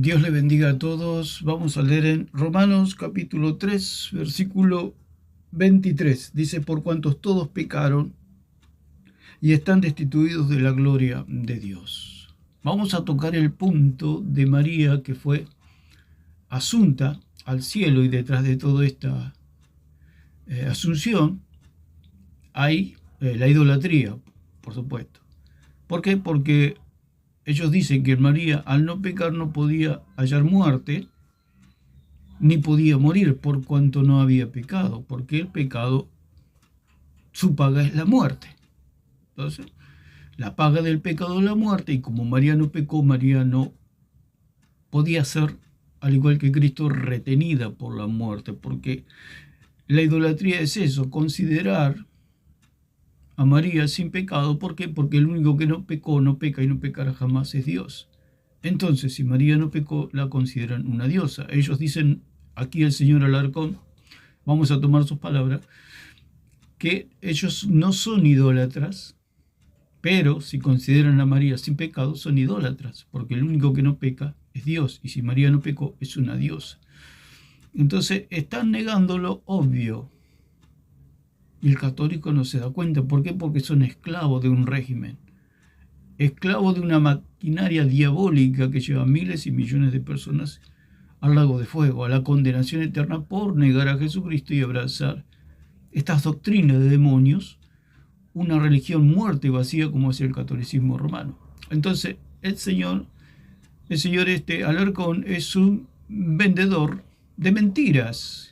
Dios le bendiga a todos. Vamos a leer en Romanos capítulo 3, versículo 23. Dice, por cuantos todos pecaron y están destituidos de la gloria de Dios. Vamos a tocar el punto de María, que fue asunta al cielo, y detrás de toda esta asunción hay la idolatría, por supuesto. ¿Por qué? Porque ellos dicen que María, al no pecar, no podía hallar muerte, ni podía morir por cuanto no había pecado, porque el pecado, su paga es la muerte. Entonces, la paga del pecado es la muerte, y como María no pecó, María no podía ser, al igual que Cristo, retenida por la muerte, porque la idolatría es eso, considerar a María sin pecado. ¿Por qué? Porque el único que no pecó, no peca y no pecará jamás es Dios. Entonces, si María no pecó, la consideran una diosa. Ellos dicen, aquí el señor Alarcón, vamos a tomar sus palabras, que ellos no son idólatras, pero si consideran a María sin pecado, son idólatras, porque el único que no peca es Dios, y si María no pecó, es una diosa. Entonces, están negando lo obvio, y el católico no se da cuenta. ¿Por qué? Porque son esclavos de un régimen, esclavos de una maquinaria diabólica que lleva miles y millones de personas al lago de fuego, a la condenación eterna por negar a Jesucristo y abrazar estas doctrinas de demonios, una religión muerta y vacía como es el catolicismo romano. Entonces, el señor Alarcón es un vendedor de mentiras,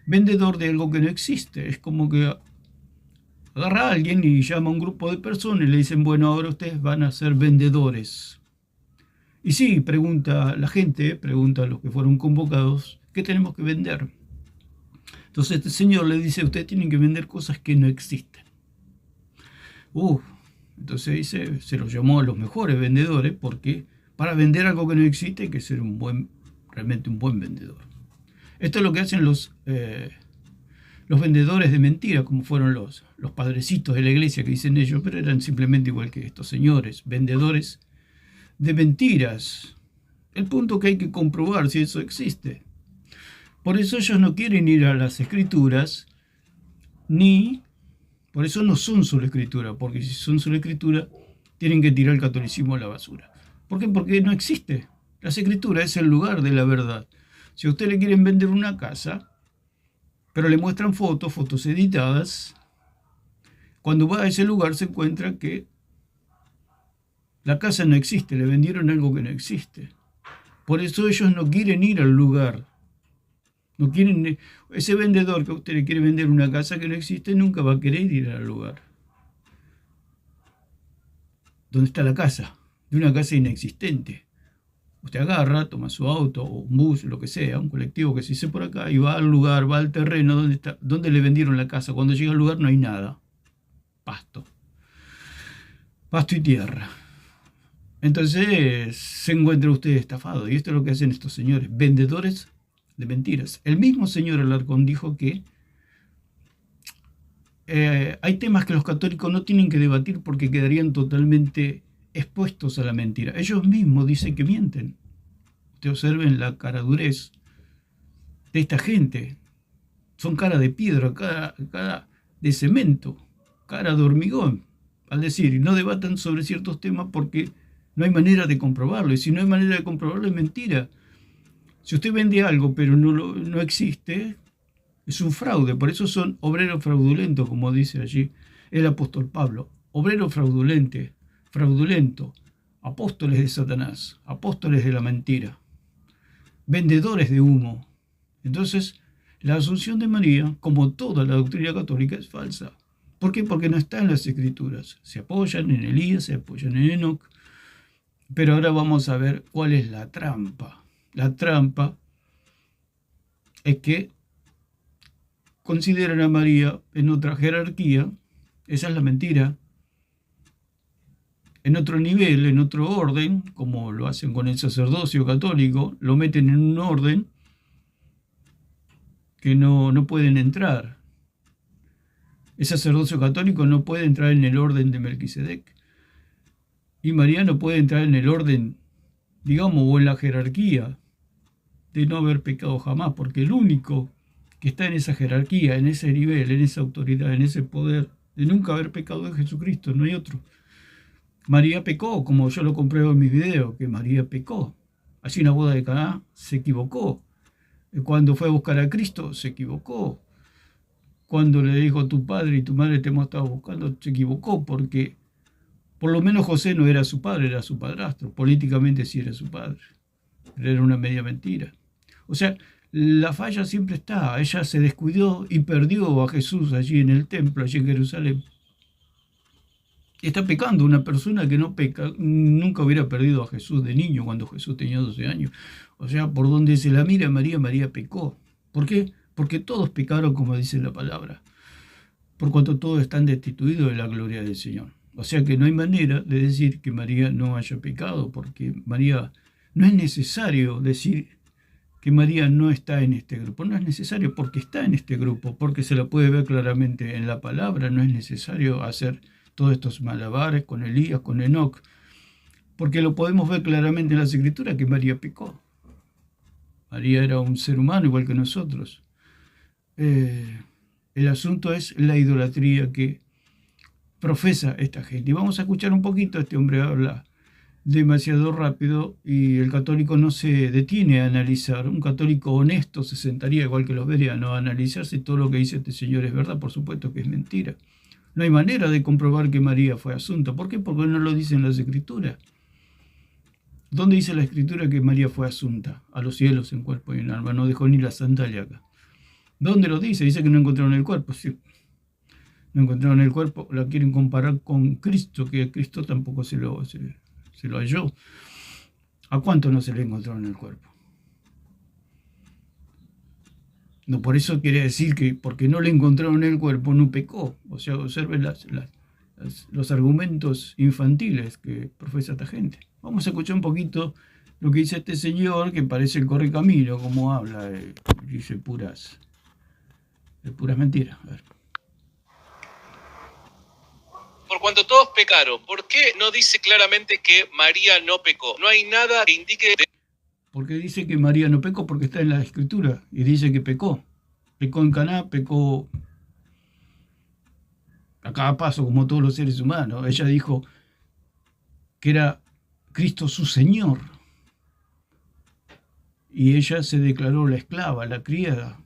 vendedor de algo que no existe. Es como que agarra a alguien y llama a un grupo de personas y le dicen, bueno, ahora ustedes van a ser vendedores. Y sí, pregunta la gente, pregunta a los que fueron convocados, ¿qué tenemos que vender? Entonces este señor le dice, ustedes tienen que vender cosas que no existen. Entonces dice, se los llamó a los mejores vendedores, porque para vender algo que no existe hay que ser realmente un buen vendedor. Esto es lo que hacen los vendedores de mentiras, como fueron los padrecitos de la iglesia, que dicen ellos, pero eran simplemente igual que estos señores, vendedores de mentiras. El punto que hay que comprobar si eso existe. Por eso ellos no quieren ir a las escrituras, por eso no son solo escritura, porque si son solo escritura, tienen que tirar el catolicismo a la basura. ¿Por qué? Porque no existe. Las escrituras es el lugar de la verdad. Si a usted le quieren vender una casa, pero le muestran fotos editadas, cuando va a ese lugar se encuentra que la casa no existe, le vendieron algo que no existe. Por eso ellos no quieren ir al lugar. No quieren, ese vendedor que a usted le quiere vender una casa que no existe, nunca va a querer ir al lugar donde está la casa, de una casa inexistente. Usted agarra, toma su auto o un bus, lo que sea, un colectivo que se hizo por acá, y va al lugar, va al terreno donde le vendieron la casa. Cuando llega al lugar no hay nada. Pasto y tierra. Entonces se encuentra usted estafado. Y esto es lo que hacen estos señores, vendedores de mentiras. El mismo señor Alarcón dijo que hay temas que los católicos no tienen que debatir porque quedarían totalmente expuestos a la mentira. Ellos mismos dicen que mienten. Usted observen la caradurez de esta gente. Son cara de piedra, cara de cemento, cara de hormigón. Al decir, no debatan sobre ciertos temas porque no hay manera de comprobarlo. Y si no hay manera de comprobarlo, es mentira. Si usted vende algo pero no existe, es un fraude. Por eso son obreros fraudulentos, como dice allí el apóstol Pablo. Obrero fraudulento, apóstoles de Satanás, apóstoles de la mentira, vendedores de humo. Entonces, la asunción de María, como toda la doctrina católica, es falsa. ¿Por qué? Porque no está en las escrituras. Se apoyan en Elías, se apoyan en Enoc. Pero ahora vamos a ver cuál es la trampa. La trampa es que consideran a María en otra jerarquía. Esa es la mentira. En otro nivel, en otro orden, como lo hacen con el sacerdocio católico, lo meten en un orden que no pueden entrar. El sacerdocio católico no puede entrar en el orden de Melquisedec. Y María no puede entrar en el orden digamos, o en la jerarquía de no haber pecado jamás, porque el único que está en esa jerarquía, en ese nivel, en esa autoridad, en ese poder, de nunca haber pecado es Jesucristo, no hay otro. María pecó, como yo lo compruebo en mis videos, que María pecó. Allí en la boda de Caná se equivocó. Cuando fue a buscar a Cristo, se equivocó. Cuando le dijo tu padre y tu madre te hemos estado buscando, se equivocó, porque por lo menos José no era su padre, era su padrastro. Políticamente sí era su padre, pero era una media mentira. O sea, la falla siempre está. Ella se descuidó y perdió a Jesús allí en el templo, allí en Jerusalén. Está pecando. Una persona que no peca nunca hubiera perdido a Jesús de niño cuando Jesús tenía 12 años. O sea, por donde se la mira María, María pecó. ¿Por qué? Porque todos pecaron, como dice la palabra, por cuanto todos están destituidos de la gloria del Señor. O sea que no hay manera de decir que María no haya pecado, porque María, no es necesario decir que María no está en este grupo. No es necesario, porque está en este grupo, porque se la puede ver claramente en la palabra. No es necesario hacer todos estos malabares con Elías, con Enoc, porque lo podemos ver claramente en las Escrituras que María pecó. María era un ser humano igual que nosotros. El asunto es la idolatría que profesa esta gente. Y vamos a escuchar un poquito. Este hombre habla demasiado rápido y el católico no se detiene a analizar. Un católico honesto se sentaría, igual que los verianos, a analizar si todo lo que dice este señor es verdad. Por supuesto que es mentira. No hay manera de comprobar que María fue asunta. ¿Por qué? Porque no lo dicen las Escrituras. ¿Dónde dice la Escritura que María fue asunta a los cielos en cuerpo y en alma? No dejó ni la sandalia acá. ¿Dónde lo dice? Dice que no encontraron el cuerpo. Sí, no encontraron el cuerpo. La quieren comparar con Cristo, que Cristo tampoco se lo halló. ¿A cuánto no se le encontraron el cuerpo? No, por eso quiere decir que porque no le encontraron el cuerpo no pecó. O sea, observen los argumentos infantiles que profesa esta gente. Vamos a escuchar un poquito lo que dice este señor, que parece el correcamino, como habla, dice puras mentiras. A ver. Por cuanto todos pecaron, ¿por qué no dice claramente que María no pecó? No hay nada que indique... Porque dice que María no pecó, porque está en la Escritura, y dice que pecó. Pecó en Caná, pecó a cada paso, como todos los seres humanos. Ella dijo que era Cristo su Señor. Y ella se declaró la esclava, la criada,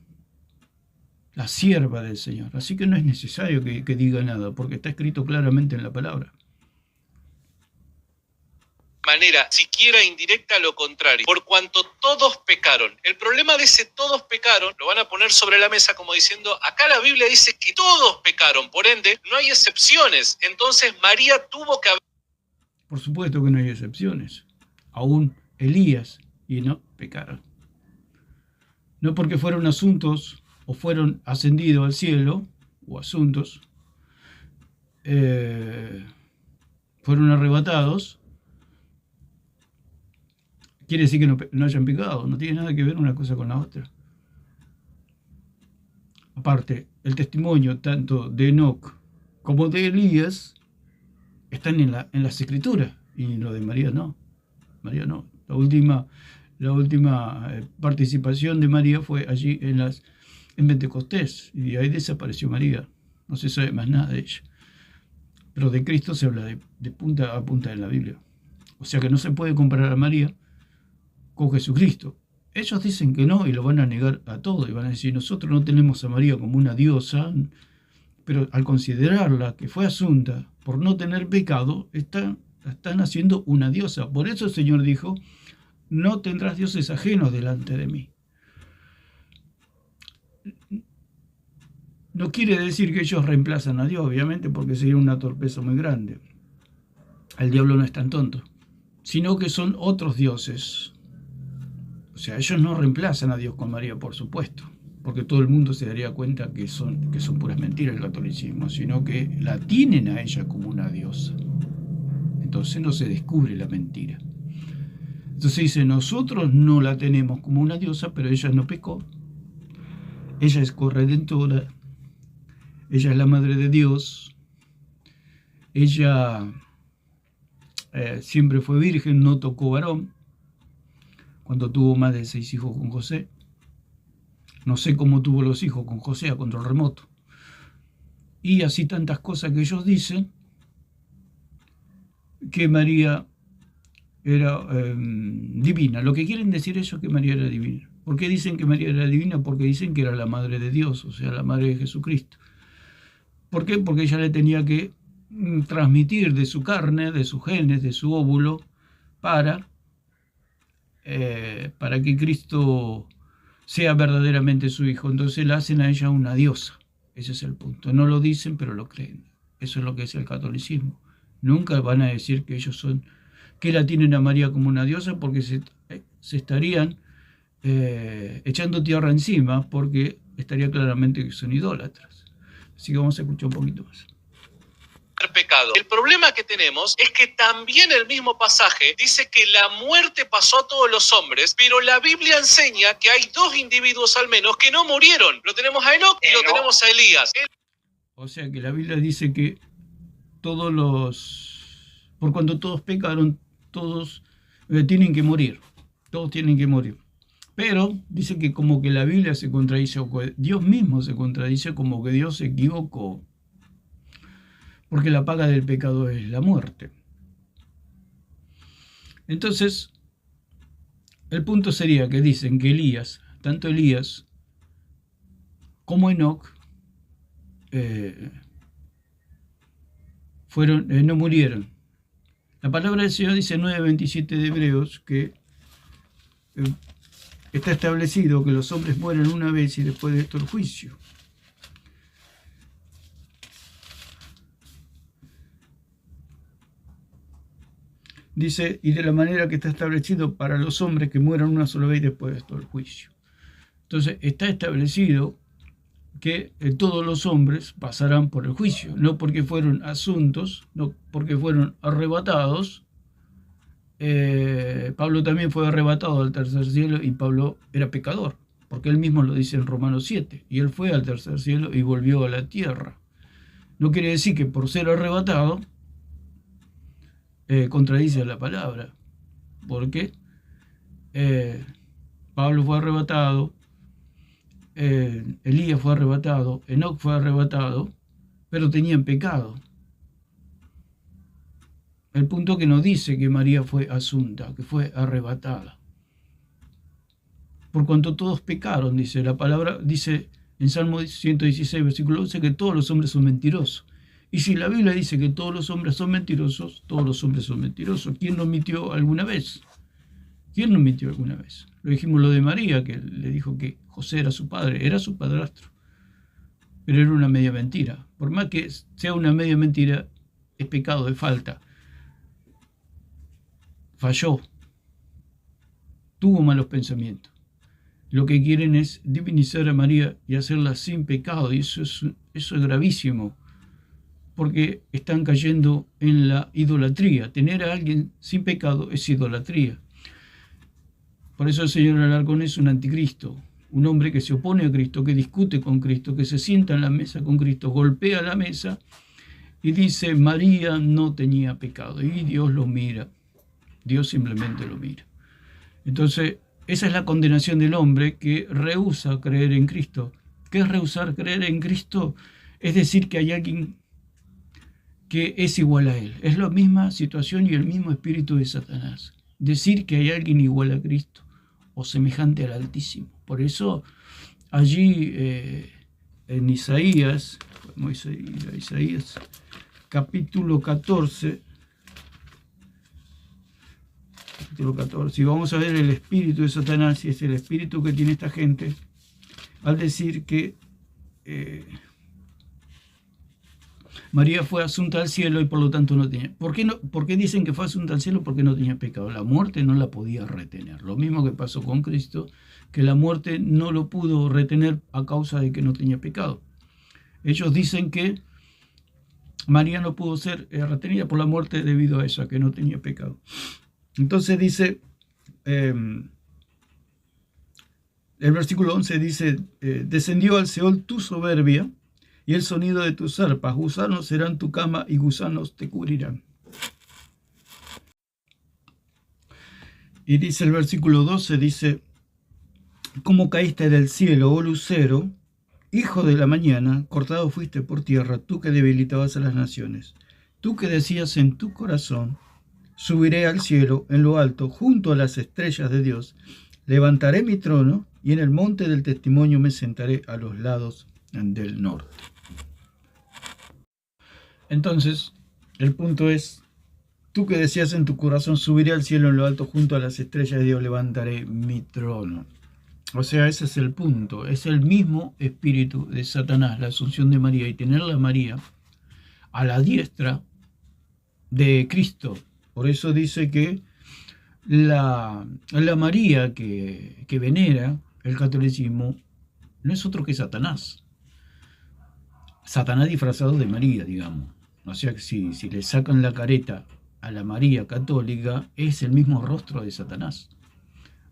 la sierva del Señor. Así que no es necesario que diga nada, porque está escrito claramente en la palabra. Manera siquiera indirecta lo contrario, por cuanto todos pecaron. El problema de ese todos pecaron lo van a poner sobre la mesa como diciendo, acá la Biblia dice que todos pecaron, por ende no hay excepciones, entonces María tuvo que haber... Por supuesto que no hay excepciones. Aún Elías y Enoc pecaron. No porque fueron asuntos o fueron ascendidos al cielo, o asuntos, fueron arrebatados, quiere decir que no hayan pecado. No tiene nada que ver una cosa con la otra. Aparte, el testimonio tanto de Enoc como de Elías están en las Escrituras, y lo de María no. María no. La última participación de María fue allí en Pentecostés, y de ahí desapareció María. No se sabe más nada de ella. Pero de Cristo se habla de punta a punta en la Biblia. O sea que no se puede comparar a María con Jesucristo. Ellos dicen que no y lo van a negar a todo y van a decir, nosotros no tenemos a María como una diosa, pero al considerarla que fue asunta por no tener pecado, están haciendo una diosa. Por eso el Señor dijo, no tendrás dioses ajenos delante de mí. No quiere decir que ellos reemplazan a Dios, obviamente, porque sería una torpeza muy grande. El diablo no es tan tonto, sino que son otros dioses. O sea, ellos no reemplazan a Dios con María, por supuesto, porque todo el mundo se daría cuenta que son puras mentiras el catolicismo, sino que la tienen a ella como una diosa. Entonces no se descubre la mentira. Entonces dice, nosotros no la tenemos como una diosa, pero ella no pecó. Ella es corredentora. Ella es la madre de Dios. Ella siempre fue virgen, no tocó varón. cuando tuvo más de 6 hijos con José. No sé cómo tuvo los hijos con José a control remoto. Y así tantas cosas que ellos dicen que María era divina. Lo que quieren decir ellos es que María era divina. ¿Por qué dicen que María era divina? Porque dicen que era la madre de Dios, o sea, la madre de Jesucristo. ¿Por qué? Porque ella le tenía que transmitir de su carne, de sus genes, de su óvulo, para que Cristo sea verdaderamente su hijo. Entonces la hacen a ella una diosa. Ese es el punto. No lo dicen, pero lo creen. Eso es lo que es el catolicismo. Nunca van a decir que ellos son, que la tienen a María como una diosa, porque se estarían echando tierra encima, porque estaría claramente que son idólatras. Así que vamos a escuchar un poquito más. Pecado. El problema que tenemos es que también el mismo pasaje dice que la muerte pasó a todos los hombres, pero la Biblia enseña que hay 2 individuos al menos que no murieron. Lo tenemos a Enoc y lo tenemos a Elías. O sea que la Biblia dice que por cuanto todos pecaron, todos tienen que morir. Todos tienen que morir. Pero dice que como que la Biblia se contradice, o que Dios mismo se contradice, como que Dios se equivocó. Porque la paga del pecado es la muerte. Entonces, el punto sería que dicen que Elías, tanto Elías como Enoc, no murieron. La palabra del Señor dice en 9:27 de Hebreos que está establecido que los hombres mueren una vez y después de esto el juicio. Dice, y de la manera que está establecido para los hombres que mueran una sola vez después de esto el juicio. Entonces está establecido que todos los hombres pasarán por el juicio, no porque fueron asuntos, no porque fueron arrebatados. Pablo también fue arrebatado al tercer cielo y Pablo era pecador, porque él mismo lo dice en Romanos 7, y él fue al tercer cielo y volvió a la tierra. No quiere decir que por ser arrebatado contradice la palabra, porque Pablo fue arrebatado, Elías fue arrebatado, Enoc fue arrebatado, pero tenían pecado. El punto que nos dice que María fue asunta, que fue arrebatada. Por cuanto todos pecaron, dice la palabra, dice en Salmo 116, versículo 11, que todos los hombres son mentirosos. Y si la Biblia dice que todos los hombres son mentirosos, todos los hombres son mentirosos. ¿Quién no mintió alguna vez? ¿Quién no mintió alguna vez? Lo dijimos lo de María, que le dijo que José era su padre, era su padrastro. Pero era una media mentira. Por más que sea una media mentira, es pecado, es falta. Falló. Tuvo malos pensamientos. Lo que quieren es divinizar a María y hacerla sin pecado. Y eso es gravísimo. Porque están cayendo en la idolatría. Tener a alguien sin pecado es idolatría. Por eso el señor Alarcón es un anticristo, un hombre que se opone a Cristo, que discute con Cristo, que se sienta en la mesa con Cristo, golpea la mesa y dice, María no tenía pecado. Y Dios lo mira. Dios simplemente lo mira. Entonces, esa es la condenación del hombre que rehúsa creer en Cristo. ¿Qué es rehusar creer en Cristo? Es decir, que hay alguien que es igual a él. Es la misma situación y el mismo espíritu de Satanás. Decir que hay alguien igual a Cristo o semejante al Altísimo. Por eso allí en Isaías, vamos a ir a Isaías, capítulo 14, y vamos a ver el espíritu de Satanás, y es el espíritu que tiene esta gente al decir que María fue asunta al cielo y por lo tanto no tenía. ¿Por qué dicen que fue asunta al cielo? Porque no tenía pecado. La muerte no la podía retener. Lo mismo que pasó con Cristo, que la muerte no lo pudo retener a causa de que no tenía pecado. Ellos dicen que María no pudo ser retenida por la muerte debido a eso, a que no tenía pecado. Entonces dice, el versículo 11 dice, descendió al Seol tu soberbia, y el sonido de tus arpas, gusanos serán tu cama y gusanos te cubrirán. Y dice el versículo 12, dice, ¿cómo caíste del cielo, oh lucero, hijo de la mañana? Cortado fuiste por tierra, tú que debilitabas a las naciones. Tú que decías en tu corazón, subiré al cielo, en lo alto, junto a las estrellas de Dios. Levantaré mi trono y en el monte del testimonio me sentaré a los lados del norte. Entonces, el punto es, tú que decías en tu corazón, subiré al cielo en lo alto, junto a las estrellas de Dios, levantaré mi trono. O sea, ese es el punto. Es el mismo espíritu de Satanás, la asunción de María, y tenerla a María a la diestra de Cristo. Por eso dice que la María que venera el catolicismo no es otro que Satanás. Satanás disfrazado de María, digamos. O sea que si le sacan la careta a la María católica, es el mismo rostro de Satanás.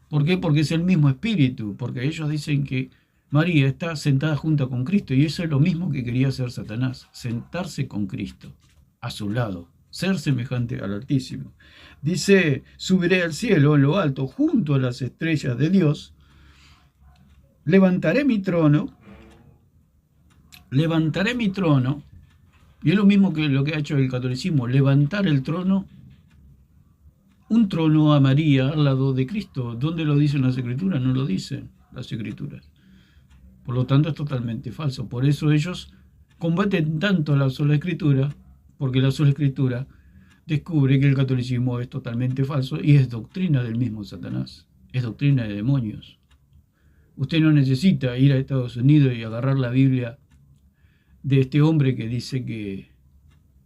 ¿Por qué? Porque es el mismo espíritu, porque ellos dicen que María está sentada junto con Cristo, y eso es lo mismo que quería hacer Satanás, sentarse con Cristo, a su lado, ser semejante al Altísimo. Dice, subiré al cielo en lo alto, junto a las estrellas de Dios, levantaré mi trono, y es lo mismo que lo que ha hecho el catolicismo, levantar el trono, un trono a María al lado de Cristo. ¿Dónde lo dicen las Escrituras? No lo dicen las Escrituras. Por lo tanto, es totalmente falso. Por eso ellos combaten tanto la sola Escritura, porque la sola Escritura descubre que el catolicismo es totalmente falso y es doctrina del mismo Satanás. Es doctrina de demonios. Usted no necesita ir a Estados Unidos y agarrar la Biblia de este hombre que dice que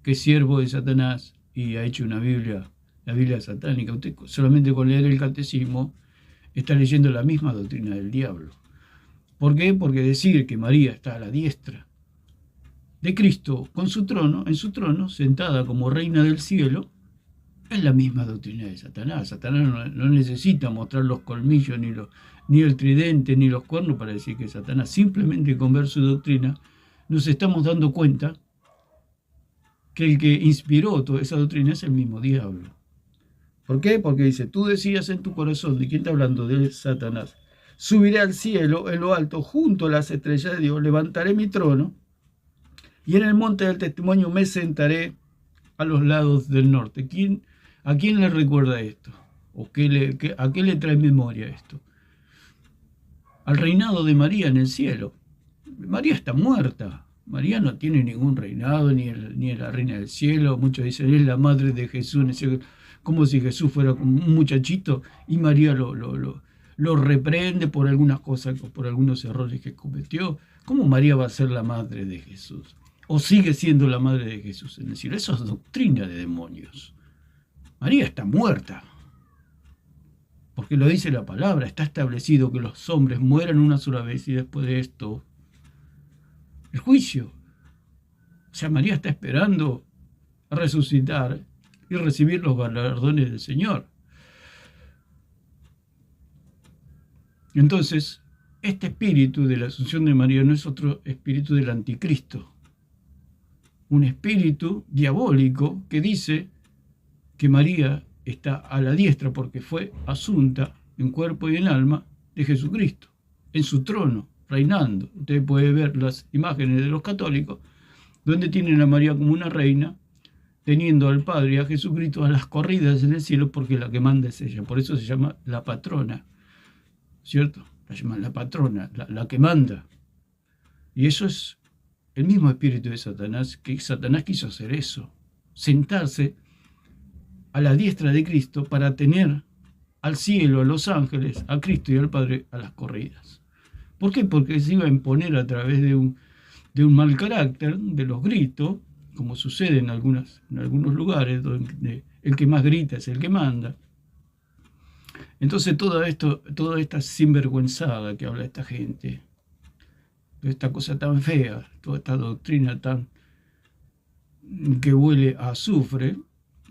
es siervo de Satanás y ha hecho una Biblia, la Biblia satánica. Usted solamente con leer el catecismo está leyendo la misma doctrina del diablo. ¿Por qué? Porque decir que María está a la diestra de Cristo con su trono, en su trono, sentada como reina del cielo, es la misma doctrina de Satanás. Satanás no necesita mostrar los colmillos, ni el tridente, ni los cuernos para decir que es Satanás. Simplemente con ver su doctrina nos estamos dando cuenta que el que inspiró toda esa doctrina es el mismo diablo. ¿Por qué? Porque dice, tú decías en tu corazón, ¿de quién está hablando? De Satanás. Subiré al cielo, en lo alto, junto a las estrellas de Dios, levantaré mi trono, y en el monte del testimonio me sentaré a los lados del norte. ¿A quién le recuerda esto? ¿O a qué le trae memoria esto? Al reinado de María en el cielo. María está muerta. María no tiene ningún reinado, ni es la reina del cielo. Muchos dicen, es la madre de Jesús, como si Jesús fuera como un muchachito y María lo reprende por algunas cosas, por algunos errores que cometió. ¿Cómo María va a ser la madre de Jesús? ¿O sigue siendo la madre de Jesús en el cielo? Eso es doctrina de demonios. María está muerta. Porque lo dice la palabra, está establecido que los hombres mueran una sola vez y después de esto, el juicio. O sea, María está esperando a resucitar y recibir los galardones del Señor. Entonces, este espíritu de la Asunción de María no es otro espíritu del anticristo. Un espíritu diabólico que dice que María está a la diestra porque fue asunta en cuerpo y en alma de Jesucristo, en su trono, reinando. Usted puede ver las imágenes de los católicos, donde tienen a María como una reina, teniendo al Padre y a Jesucristo a las corridas en el cielo, porque la que manda es ella. Por eso se llama la patrona, ¿cierto? La llaman la patrona, la que manda. Y eso es el mismo espíritu de Satanás, que Satanás quiso hacer eso, sentarse a la diestra de Cristo para tener al cielo, a los ángeles, a Cristo y al Padre a las corridas. ¿Por qué? Porque se iba a imponer a través de un mal carácter, de los gritos, como sucede en algunos lugares, donde el que más grita es el que manda. Entonces toda esta sinvergüenzada que habla esta gente, toda esta cosa tan fea, toda esta doctrina tan que huele a azufre,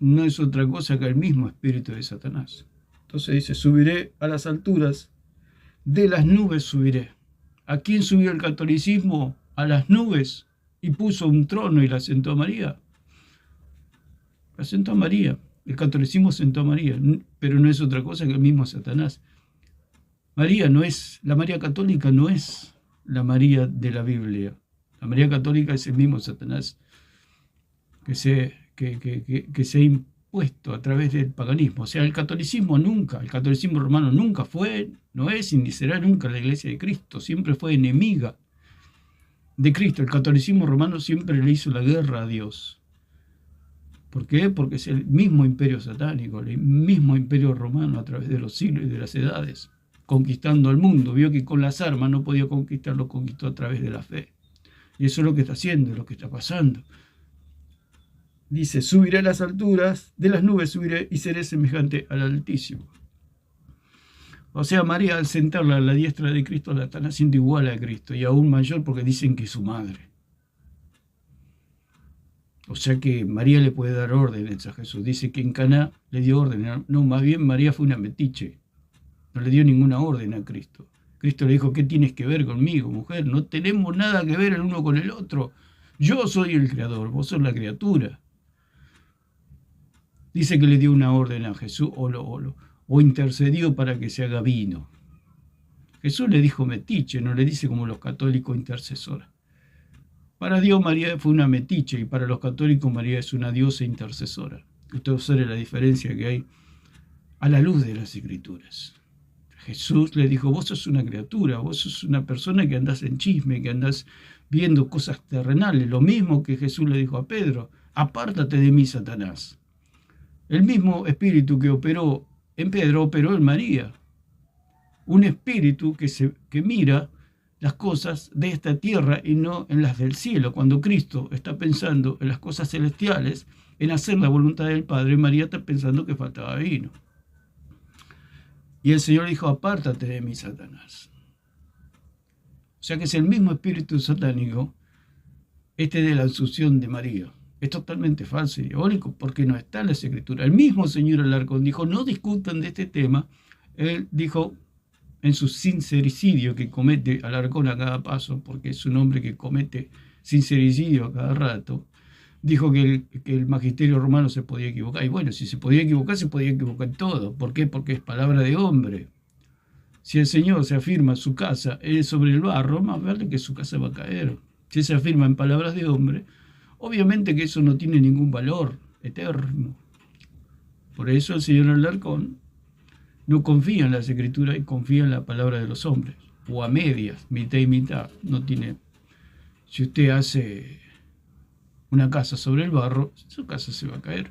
no es otra cosa que el mismo espíritu de Satanás. Entonces dice, subiré a las alturas, de las nubes subiré. ¿A quién subió el catolicismo? A las nubes, y puso un trono y la sentó a María. La sentó a María. El catolicismo sentó a María, pero no es otra cosa que el mismo Satanás. La María católica no es la María de la Biblia. La María católica es el mismo Satanás que se ha impuesto a través del paganismo. O sea, el catolicismo romano nunca fue, no es y ni será nunca la iglesia de Cristo. Siempre fue enemiga de Cristo. El catolicismo romano siempre le hizo la guerra a Dios. ¿Por qué? Porque es el mismo imperio satánico, el mismo imperio romano a través de los siglos y de las edades, conquistando al mundo. Vio que con las armas no podía conquistarlo, conquistó a través de la fe. Y eso es lo que está haciendo, es lo que está pasando. Dice, subiré a las alturas, de las nubes subiré y seré semejante al Altísimo. O sea, María al sentarla a la diestra de Cristo la están haciendo igual a Cristo y aún mayor porque dicen que es su madre. O sea que María le puede dar órdenes a Jesús. Dice que en Caná le dio órdenes. No, más bien María fue una metiche. No le dio ninguna orden a Cristo. Cristo le dijo, ¿qué tienes que ver conmigo, mujer? No tenemos nada que ver el uno con el otro. Yo soy el creador, vos sos la criatura. Dice que le dio una orden a Jesús o intercedió para que se haga vino. Jesús le dijo metiche, no le dice como los católicos intercesora. Para Dios María fue una metiche y para los católicos María es una diosa intercesora. Ustedes saben la diferencia que hay a la luz de las Escrituras. Jesús le dijo, vos sos una criatura, vos sos una persona que andás en chisme, que andás viendo cosas terrenales. Lo mismo que Jesús le dijo a Pedro, apártate de mí, Satanás. El mismo espíritu que operó en Pedro operó en María. Un espíritu que mira las cosas de esta tierra y no en las del cielo. Cuando Cristo está pensando en las cosas celestiales, en hacer la voluntad del Padre, María está pensando que faltaba vino. Y el Señor dijo, apártate de mí, Satanás. O sea que es el mismo espíritu satánico, de la asunción de María. Es totalmente falso y diabólico porque no está en las Escrituras. El mismo señor Alarcón dijo, no discutan de este tema. Él dijo en su sincericidio que comete Alarcón a cada paso, porque es un hombre que comete sincericidio a cada rato, dijo que el magisterio romano se podía equivocar. Y bueno, si se podía equivocar todo. ¿Por qué? Porque es palabra de hombre. Si el Señor se afirma su casa es sobre el barro, más vale que su casa va a caer. Si se afirma en palabras de hombre, obviamente que eso no tiene ningún valor eterno. Por eso el señor Alarcón no confía en las Escrituras y confía en la palabra de los hombres. O a medias, mitad y mitad. No tiene. Si usted hace una casa sobre el barro, su casa se va a caer.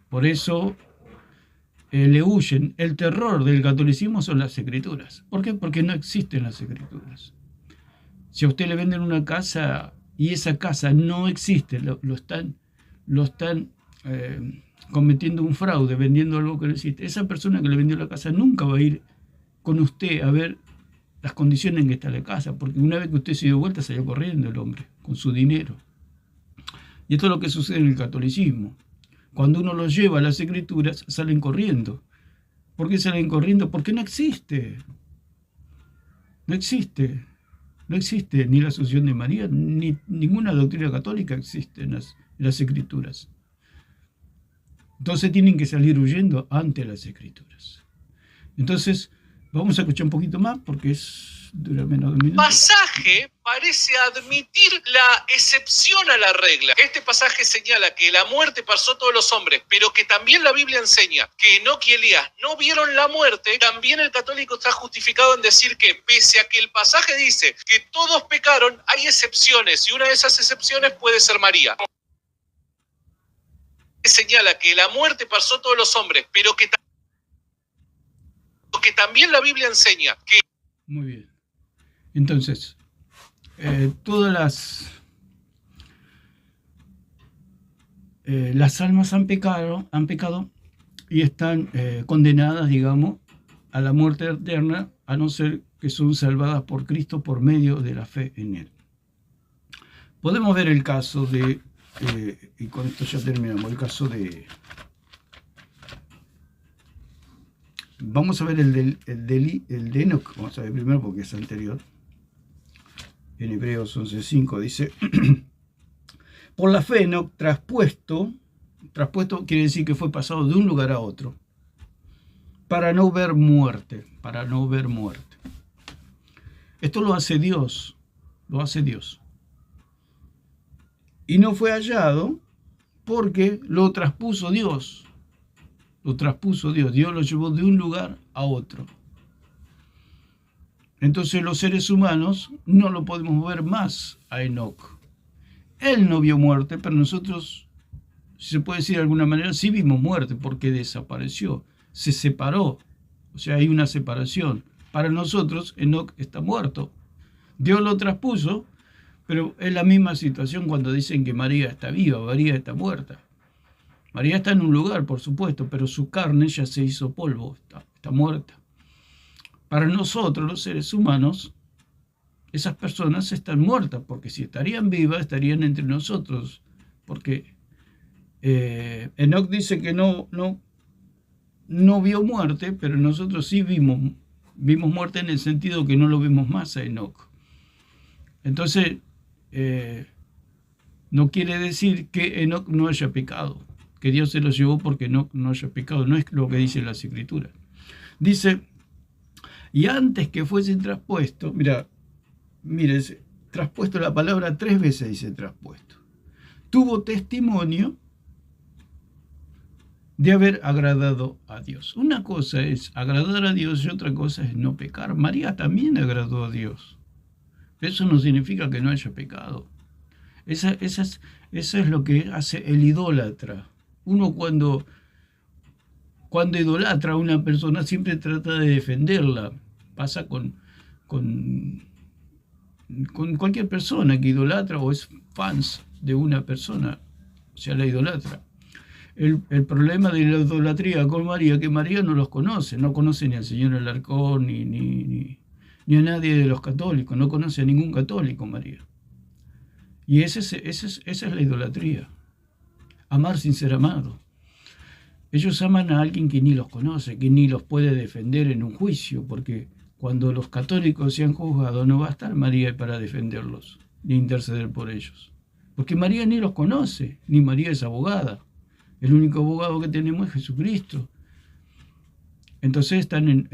Por eso le huyen. El terror del catolicismo son las Escrituras. ¿Por qué? Porque no existen las Escrituras. Si a usted le venden una casa y esa casa no existe, lo están cometiendo un fraude, vendiendo algo que no existe, esa persona que le vendió la casa nunca va a ir con usted a ver las condiciones en que está la casa, porque una vez que usted se dio vuelta salió corriendo el hombre con su dinero. Y esto es lo que sucede en el catolicismo. Cuando uno los lleva a las Escrituras, salen corriendo. ¿Por qué salen corriendo? Porque no existe. No existe. No existe ni la Asunción de María, ni ninguna doctrina católica existe en las Escrituras. Entonces tienen que salir huyendo ante las Escrituras. Entonces, vamos a escuchar un poquito más porque dura menos de un minuto. Pasaje parece admitir la excepción a la regla. Este pasaje señala que la muerte pasó a todos los hombres, pero que también la Biblia enseña que Enoc y Elías no vieron la muerte. También el católico está justificado en decir que, pese a que el pasaje dice que todos pecaron, hay excepciones, y una de esas excepciones puede ser María. Señala que la muerte pasó a todos los hombres, pero que también la Biblia enseña que... Muy bien. Entonces, todas las almas han pecado y están condenadas, digamos, a la muerte eterna, a no ser que son salvadas por Cristo por medio de la fe en Él. Podemos ver el caso de, y con esto ya terminamos, el caso de... Vamos a ver el de Enoc, vamos a ver primero porque es anterior. En Hebreos 11:5 dice, por la fe Enoc, traspuesto Traspuesto quiere decir que fue pasado de un lugar a otro para no ver muerte, para no ver muerte. Esto lo hace Dios, lo hace Dios. Y no fue hallado porque lo traspuso Dios. Lo traspuso Dios. Dios lo llevó de un lugar a otro. Entonces los seres humanos no lo podemos ver más a Enoc. Él no vio muerte, pero nosotros, si se puede decir de alguna manera, sí vimos muerte porque desapareció, se separó. O sea, hay una separación. Para nosotros, Enoc está muerto. Dios lo traspuso, pero es la misma situación cuando dicen que María está viva, María está muerta. María está en un lugar, por supuesto, pero su carne ya se hizo polvo, está muerta. Para nosotros, los seres humanos, esas personas están muertas, porque si estarían vivas, estarían entre nosotros. Porque Enoc dice que no vio muerte, pero nosotros sí vimos muerte en el sentido que no lo vimos más a Enoc. Entonces, no quiere decir que Enoc no haya pecado, que Dios se lo llevó porque no haya pecado, no es lo que dice las Escrituras. Dice, y antes que fuese traspuesto, mire, traspuesto, la palabra 3 veces dice traspuesto, tuvo testimonio de haber agradado a Dios. Una cosa es agradar a Dios y otra cosa es no pecar. María también agradó a Dios. Eso no significa que no haya pecado. Eso es lo que hace el idólatra. Uno cuando idolatra a una persona siempre trata de defenderla. Pasa con cualquier persona que idolatra o es fans de una persona, o sea, la idolatra. El problema de la idolatría con María, que María no los conoce, no conoce ni al señor Alarcón, ni a nadie de los católicos, no conoce a ningún católico María. Y esa es la idolatría, amar sin ser amado. Ellos aman a alguien que ni los conoce, que ni los puede defender en un juicio, porque cuando los católicos sean juzgados no va a estar María para defenderlos, ni interceder por ellos. Porque María ni los conoce, ni María es abogada. El único abogado que tenemos es Jesucristo. Entonces están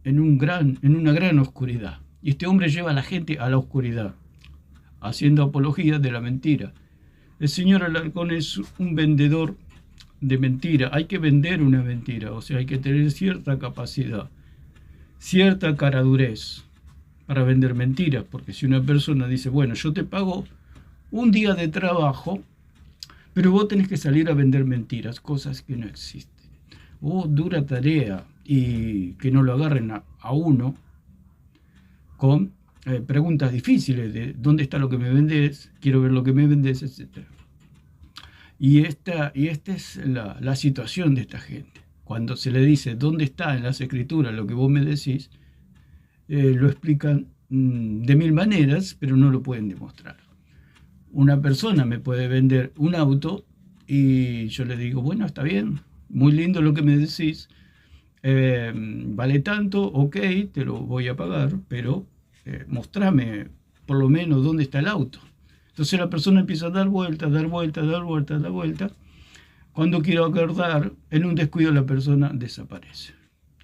en una gran oscuridad. Y este hombre lleva a la gente a la oscuridad, haciendo apología de la mentira. El señor Alarcón es un vendedor de mentira. Hay que vender una mentira, o sea, hay que tener cierta capacidad, cierta caradurez para vender mentiras, porque si una persona dice, bueno, yo te pago un día de trabajo, pero vos tenés que salir a vender mentiras, cosas que no existen. Dura tarea, y que no lo agarren a uno con preguntas difíciles de dónde está lo que me vendés, quiero ver lo que me vendés, etc. Y esta es la situación de esta gente. Cuando se le dice dónde está en las Escrituras lo que vos me decís, lo explican de mil maneras, pero no lo pueden demostrar. Una persona me puede vender un auto y yo le digo, bueno, está bien, muy lindo lo que me decís, vale tanto, ok, te lo voy a pagar, pero mostrame por lo menos dónde está el auto. Entonces la persona empieza a dar vueltas. Cuando quiero acordar, en un descuido la persona desaparece.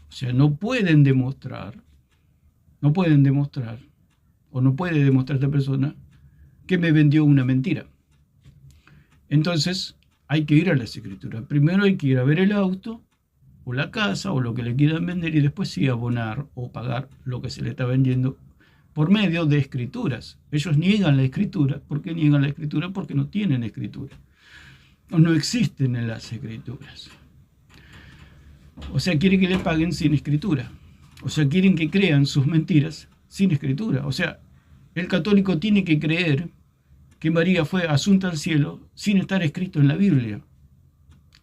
O sea, no puede demostrar, o no puede demostrar esta persona que me vendió una mentira. Entonces hay que ir a las Escrituras. Primero hay que ir a ver el auto, o la casa, o lo que le quieran vender, y después sí abonar o pagar lo que se le está vendiendo por medio de Escrituras. Ellos niegan la Escritura. ¿Por qué niegan la Escritura? Porque no tienen Escritura. No existen en las Escrituras. O sea, quieren que le paguen sin Escritura. O sea, quieren que crean sus mentiras sin Escritura. O sea, el católico tiene que creer que María fue asunta al cielo sin estar escrito en la Biblia.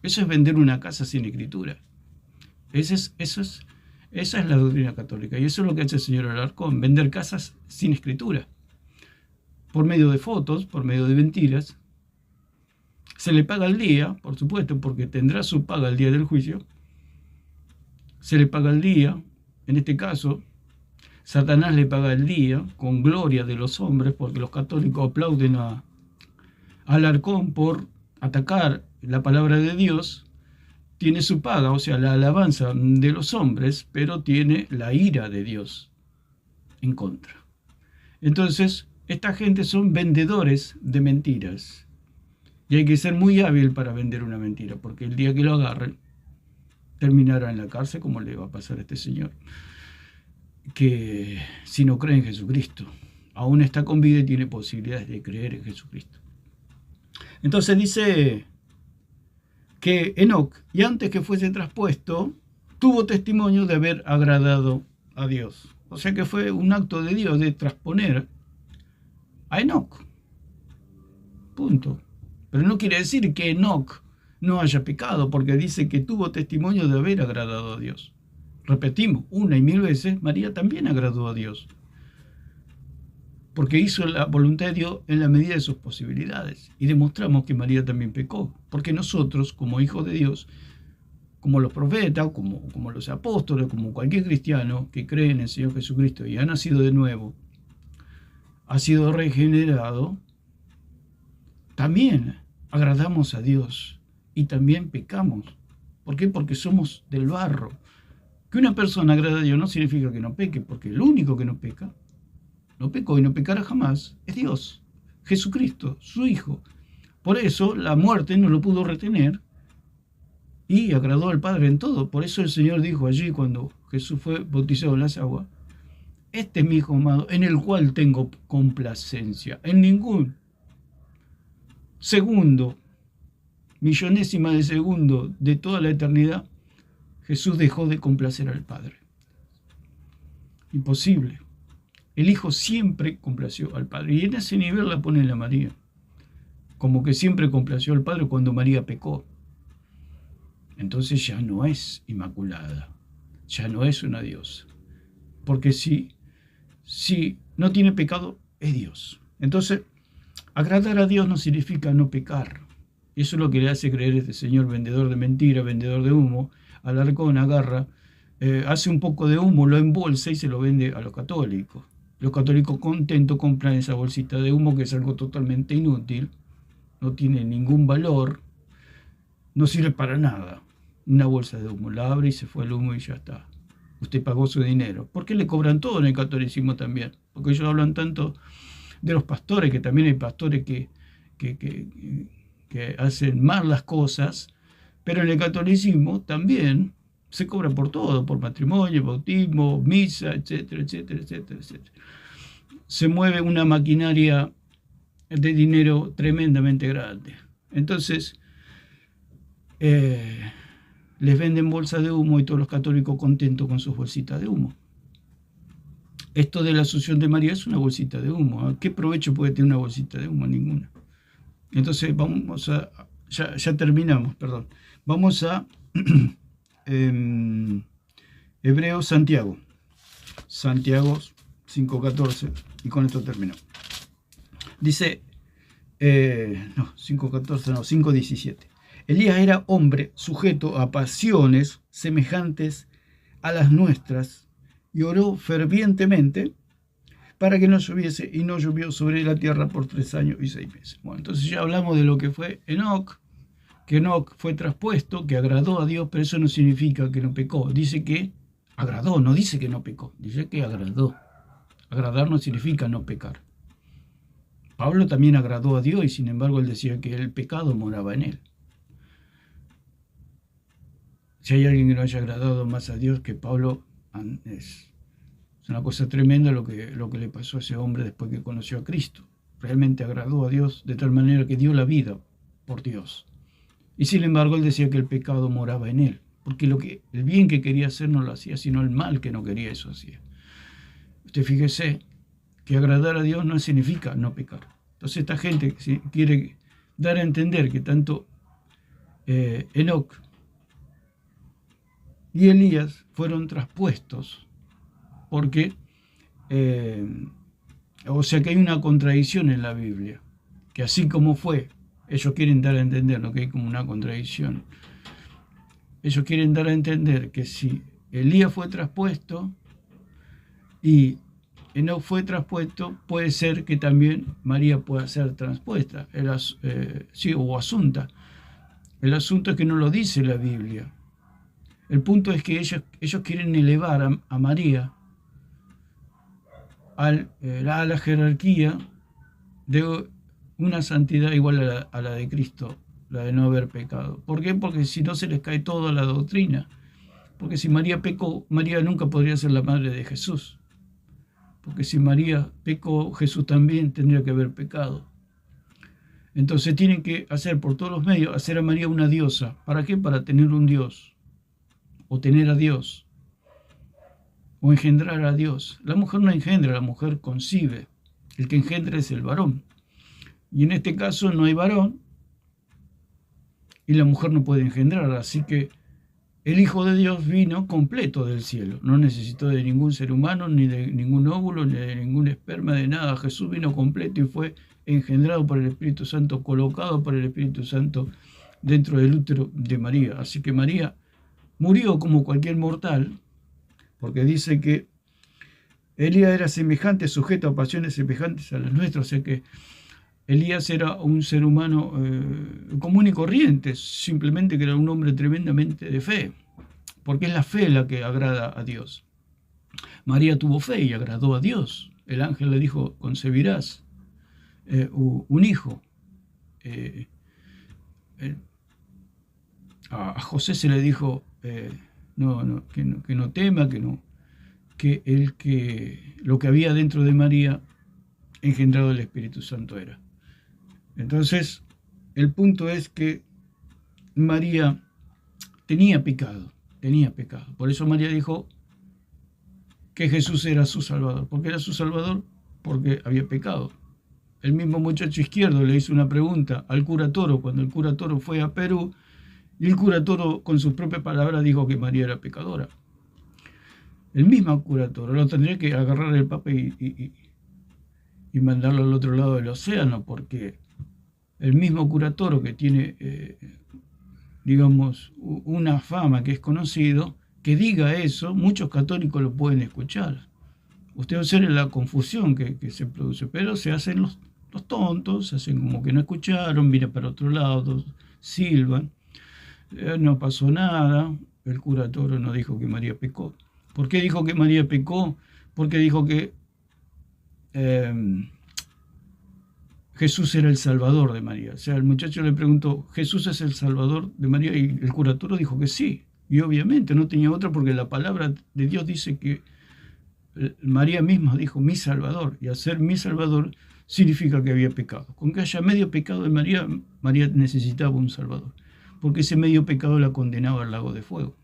Eso es vender una casa sin Escritura. Esa es la doctrina católica. Y eso es lo que hace el señor Alarcón, vender casas sin Escritura. Por medio de fotos, por medio de mentiras. Se le paga al día, por supuesto, porque tendrá su paga el día del juicio. Se le paga al día. En este caso, Satanás le paga el día con gloria de los hombres, porque los católicos aplauden a Alarcón por atacar la palabra de Dios tiene su paga, o sea, la alabanza de los hombres, pero tiene la ira de Dios en contra. Entonces, esta gente son vendedores de mentiras. Y hay que ser muy hábil para vender una mentira, porque el día que lo agarren, terminará en la cárcel, como le va a pasar a este señor, que si no cree en Jesucristo, aún está con vida y tiene posibilidades de creer en Jesucristo. Entonces dice que Enoc, y antes que fuese traspuesto, tuvo testimonio de haber agradado a Dios. O sea que fue un acto de Dios de trasponer a Enoc. Punto. Pero no quiere decir que Enoc no haya pecado, porque dice que tuvo testimonio de haber agradado a Dios. Repetimos, una y mil veces, María también agradó a Dios, porque hizo la voluntad de Dios en la medida de sus posibilidades. Y demostramos que María también pecó, porque nosotros, como hijos de Dios, como los profetas, como los apóstoles, como cualquier cristiano que cree en el Señor Jesucristo y ha nacido de nuevo, ha sido regenerado, también agradamos a Dios y también pecamos. ¿Por qué? Porque somos del barro. Que una persona agrade a Dios no significa que no peque, porque el único que no peca, no pecó y no pecará jamás, es Dios, Jesucristo, su Hijo. Por eso la muerte no lo pudo retener y agradó al Padre en todo. Por eso el Señor dijo allí cuando Jesús fue bautizado en las aguas: este es mi Hijo amado, en el cual tengo complacencia. En ningún segundo, millonésima de segundo de toda la eternidad, Jesús dejó de complacer al Padre. Imposible. El Hijo siempre complació al Padre. Y en ese nivel la pone la María. Como que siempre complació al Padre cuando María pecó. Entonces ya no es inmaculada. Ya no es una diosa. Porque si no tiene pecado, es Dios. Entonces, agradar a Dios no significa no pecar. Eso es lo que le hace creer este señor vendedor de mentiras, vendedor de humo. Alarcón agarra, hace un poco de humo, lo embolsa y se lo vende a los católicos. Los católicos contentos compran esa bolsita de humo, que es algo totalmente inútil, no tiene ningún valor, no sirve para nada. Una bolsa de humo, la abre y se fue el humo y ya está. Usted pagó su dinero. ¿Por qué le cobran todo en el catolicismo también? Porque ellos hablan tanto de los pastores, que también hay pastores que hacen mal las cosas, pero en el catolicismo también se cobra por todo, por matrimonio, bautismo, misa, etcétera, etcétera, etcétera, etcétera. Se mueve una maquinaria de dinero tremendamente grande. Entonces, les venden bolsas de humo y todos los católicos contentos con sus bolsitas de humo. Esto de la Asunción de María es una bolsita de humo. ¿Qué provecho puede tener una bolsita de humo? Ninguna. Entonces, vamos a... Ya terminamos, perdón. Vamos a Hebreos Santiago 5.14, y con esto termino. Dice, 5.17. Elías era hombre sujeto a pasiones semejantes a las nuestras y oró fervientemente para que no lloviese, y no llovió sobre la tierra por 3 años y 6 meses. Bueno, entonces ya hablamos de lo que fue Enoc, que Enoc fue traspuesto, que agradó a Dios, pero eso no significa que no pecó. Dice que agradó, no dice que no pecó, dice que agradó. Agradar no significa no pecar. Pablo también agradó a Dios y sin embargo él decía que el pecado moraba en él. Si hay alguien que no haya agradado más a Dios que Pablo, es una cosa tremenda lo que le pasó a ese hombre después que conoció a Cristo. Realmente agradó a Dios de tal manera que dio la vida por Dios. Y sin embargo él decía que el pecado moraba en él, porque el bien que quería hacer no lo hacía, sino el mal que no quería, eso hacía. Usted fíjese que agradar a Dios no significa no pecar. Entonces esta gente quiere dar a entender que tanto Enoc y Elías fueron traspuestos, porque, o sea que hay una contradicción en la Biblia, que así como fue, ellos quieren dar a entender lo que hay como una contradicción. Ellos quieren dar a entender que si Elías fue traspuesto y Enoc fue traspuesto, puede ser que también María pueda ser traspuesta, o asunta. El asunto es que no lo dice la Biblia. El punto es que ellos quieren elevar a María a la jerarquía de una santidad igual a la de Cristo, la de no haber pecado. ¿Por qué? Porque si no se les cae toda la doctrina. Porque si María pecó, María nunca podría ser la madre de Jesús. Porque si María pecó, Jesús también tendría que haber pecado. Entonces tienen que hacer por todos los medios, hacer a María una diosa. ¿Para qué? Para tener un Dios, o tener a Dios, o engendrar a Dios. La mujer no engendra, la mujer concibe. El que engendra es el varón. Y en este caso no hay varón, y la mujer no puede engendrar, así que el Hijo de Dios vino completo del cielo, no necesitó de ningún ser humano, ni de ningún óvulo, ni de ningún esperma, de nada. Jesús vino completo y fue engendrado por el Espíritu Santo, colocado por el Espíritu Santo dentro del útero de María. Así que María murió como cualquier mortal, porque dice que Elías era semejante, sujeto a pasiones semejantes a las nuestras, o sea que Elías era un ser humano común y corriente, simplemente que era un hombre tremendamente de fe, porque es la fe la que agrada a Dios. María tuvo fe y agradó a Dios. El ángel le dijo, concebirás un hijo. A José se le dijo, que no tema, que lo que había dentro de María engendrado el Espíritu Santo era. Entonces, el punto es que María tenía pecado. Por eso María dijo que Jesús era su Salvador. ¿Por qué era su Salvador? Porque había pecado. El mismo muchacho izquierdo le hizo una pregunta al cura Toro cuando el cura Toro fue a Perú, y el cura Toro con sus propias palabras dijo que María era pecadora. El mismo cura Toro lo tendría que agarrar el Papa y mandarlo al otro lado del océano, porque el mismo cura Toro que tiene, una fama que es conocido, que diga eso, muchos católicos lo pueden escuchar. Usted observa la confusión que se produce, pero se hacen los tontos, se hacen como que no escucharon, miran para otro lado, silban, no pasó nada, el cura Toro no dijo que María pecó. ¿Por qué dijo que María pecó? Porque dijo que Jesús era el Salvador de María. O sea, el muchacho le preguntó, ¿Jesús es el Salvador de María? Y el cura Toro dijo que sí. Y obviamente no tenía otra, porque la palabra de Dios dice que María misma dijo, mi Salvador. Y al ser mi Salvador significa que había pecado. Con que haya medio pecado de María, María necesitaba un Salvador. Porque ese medio pecado la condenaba al lago de fuego.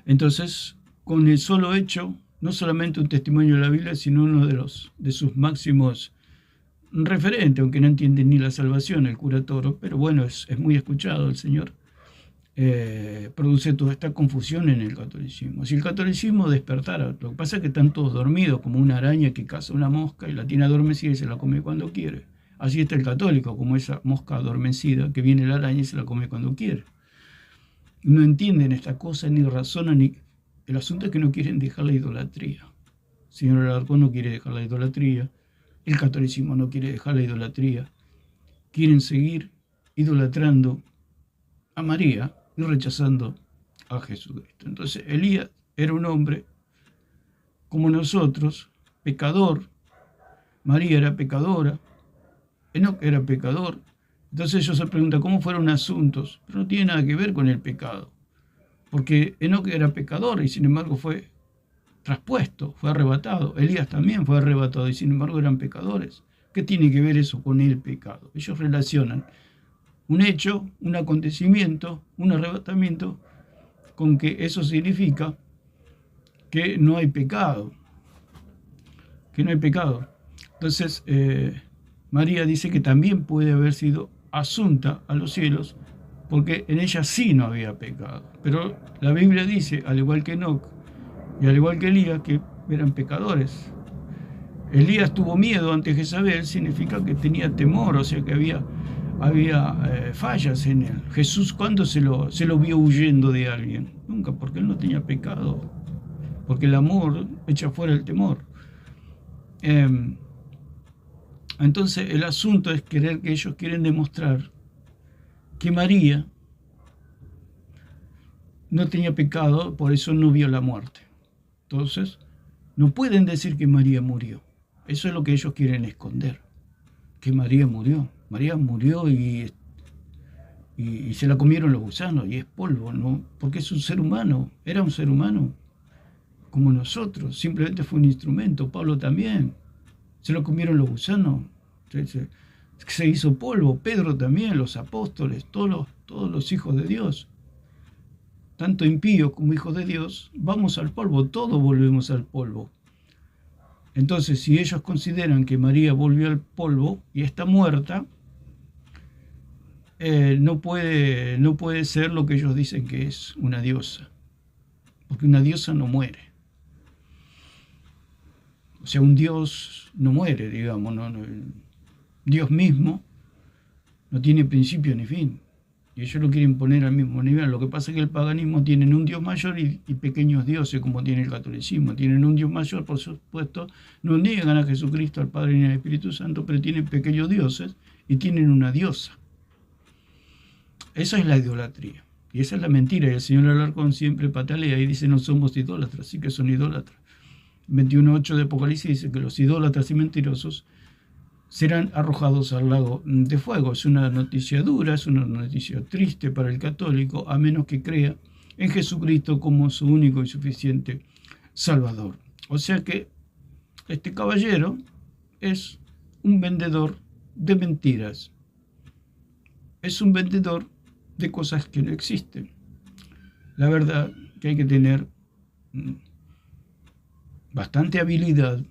Entonces, con el solo hecho, no solamente un testimonio de la Biblia, sino uno de sus máximos referentes, aunque no entiende ni la salvación, el cura Toro, pero bueno, es muy escuchado el Señor, produce toda esta confusión en el catolicismo. Si el catolicismo despertara, lo que pasa es que están todos dormidos, como una araña que caza una mosca y la tiene adormecida y se la come cuando quiere. Así está el católico, como esa mosca adormecida que viene la araña y se la come cuando quiere. No entienden esta cosa, ni razonan, ni... El asunto es que no quieren dejar la idolatría. El señor Alarcón no quiere dejar la idolatría, el catolicismo no quiere dejar la idolatría. Quieren seguir idolatrando a María y rechazando a Jesucristo. Entonces Elías era un hombre como nosotros, pecador. María era pecadora. Enoc era pecador. Entonces ellos se preguntan cómo fueron asuntos, pero no tiene nada que ver con el pecado, porque Enoc era pecador y sin embargo fue traspuesto, fue arrebatado. Elías también fue arrebatado y sin embargo eran pecadores. ¿Qué tiene que ver eso con el pecado? Ellos relacionan un hecho, un acontecimiento, un arrebatamiento, con que eso significa que no hay pecado. Entonces, María dice que también puede haber sido asunta a los cielos, porque en ella sí no había pecado. Pero la Biblia dice, al igual que Enoc y al igual que Elías, que eran pecadores. Elías tuvo miedo ante Jezabel, significa que tenía temor, o sea que había fallas en él. Jesús, ¿cuándo se lo vio huyendo de alguien? Nunca, porque él no tenía pecado, porque el amor echa fuera el temor. Entonces el asunto es que ellos quieren demostrar que María no tenía pecado, por eso no vio la muerte. Entonces, no pueden decir que María murió. Eso es lo que ellos quieren esconder, que María murió. María murió y se la comieron los gusanos, y es polvo, ¿no? Porque es un ser humano, era un ser humano, como nosotros, simplemente fue un instrumento. Pablo también, se lo comieron los gusanos, se hizo polvo. Pedro también, los apóstoles, todos los hijos de Dios, tanto impíos como hijos de Dios, vamos al polvo, todos volvemos al polvo. Entonces, si ellos consideran que María volvió al polvo y está muerta, no puede ser lo que ellos dicen que es una diosa, porque una diosa no muere. O sea, un Dios no muere, digamos, no, Dios mismo no tiene principio ni fin, y ellos lo quieren poner al mismo nivel. Lo que pasa es que el paganismo tienen un Dios mayor y pequeños dioses, como tiene el catolicismo. Tienen un Dios mayor, por supuesto, no niegan a Jesucristo, al Padre ni al Espíritu Santo, pero tienen pequeños dioses y tienen una diosa. Esa es la idolatría, y esa es la mentira, y el señor Alarcón siempre patalea y dice: no somos idólatras, sí que son idólatras. 21:8 de Apocalipsis dice que los idólatras y mentirosos serán arrojados al lago de fuego. Es una noticia dura, es una noticia triste para el católico, a menos que crea en Jesucristo como su único y suficiente Salvador. O sea que este caballero es un vendedor de mentiras, es un vendedor de cosas que no existen. La verdad que hay que tener bastante habilidad,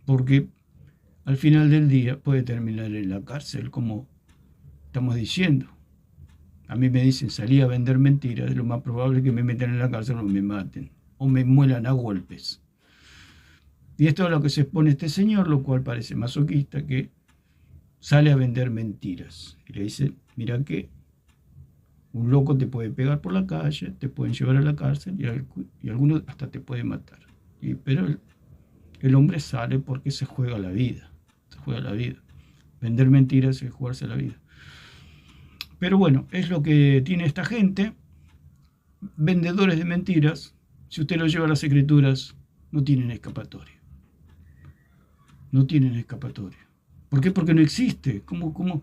porque al final del día puede terminar en la cárcel, como estamos diciendo. A mí me dicen: salí a vender mentiras, es lo más probable que me metan en la cárcel o me maten, o me muelan a golpes. Y esto es a lo que se expone este señor, lo cual parece masoquista, que sale a vender mentiras. Y le dice: mira que un loco te puede pegar por la calle, te pueden llevar a la cárcel y algunos hasta te pueden matar. Pero el hombre sale porque se juega la vida. Se juega la vida. Vender mentiras es jugarse la vida. Pero bueno, es lo que tiene esta gente. Vendedores de mentiras, si usted los lleva a las Escrituras, no tienen escapatoria. No tienen escapatoria. ¿Por qué? Porque no existe. ¿Cómo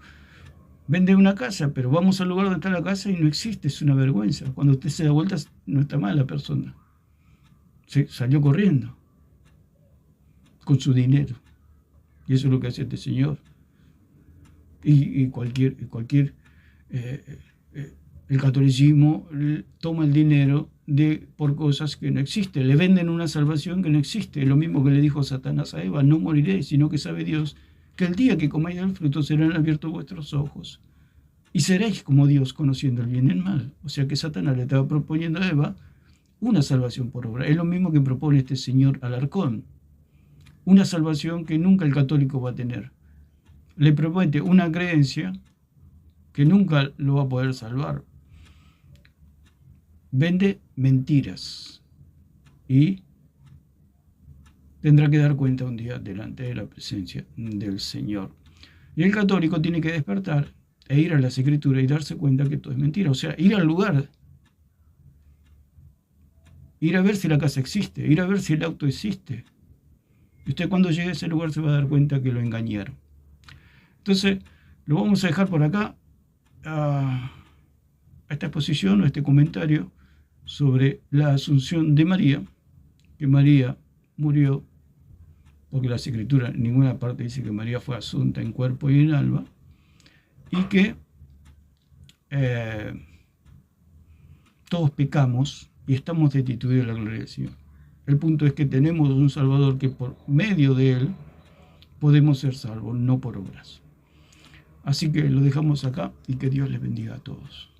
vende una casa? Pero vamos al lugar donde está la casa y no existe. Es una vergüenza. Cuando usted se da vuelta, no está mal la persona. Se salió corriendo con su dinero. Y eso es lo que hace este señor. Y el catolicismo toma el dinero por cosas que no existen. Le venden una salvación que no existe. Lo mismo que le dijo Satanás a Eva: no moriréis, sino que sabe Dios que el día que comáis del fruto serán abiertos vuestros ojos y seréis como Dios, conociendo el bien y el mal. O sea que Satanás le estaba proponiendo a Eva una salvación por obra. Es lo mismo que propone este señor Alarcón. Una salvación que nunca el católico va a tener. Le promete una creencia que nunca lo va a poder salvar. Vende mentiras y tendrá que dar cuenta un día delante de la presencia del Señor. Y el católico tiene que despertar e ir a las Escrituras y darse cuenta que todo es mentira. O sea, ir al lugar, ir a ver si la casa existe, ir a ver si el auto existe. Y usted, cuando llegue a ese lugar, se va a dar cuenta que lo engañaron. Entonces, lo vamos a dejar por acá, a esta exposición o este comentario sobre la asunción de María, que María murió, porque las Escrituras en ninguna parte dice que María fue asunta en cuerpo y en alma, y que todos pecamos y estamos destituidos de la gloria del Señor. El punto es que tenemos un Salvador que por medio de Él podemos ser salvos, no por obras. Así que lo dejamos acá y que Dios les bendiga a todos.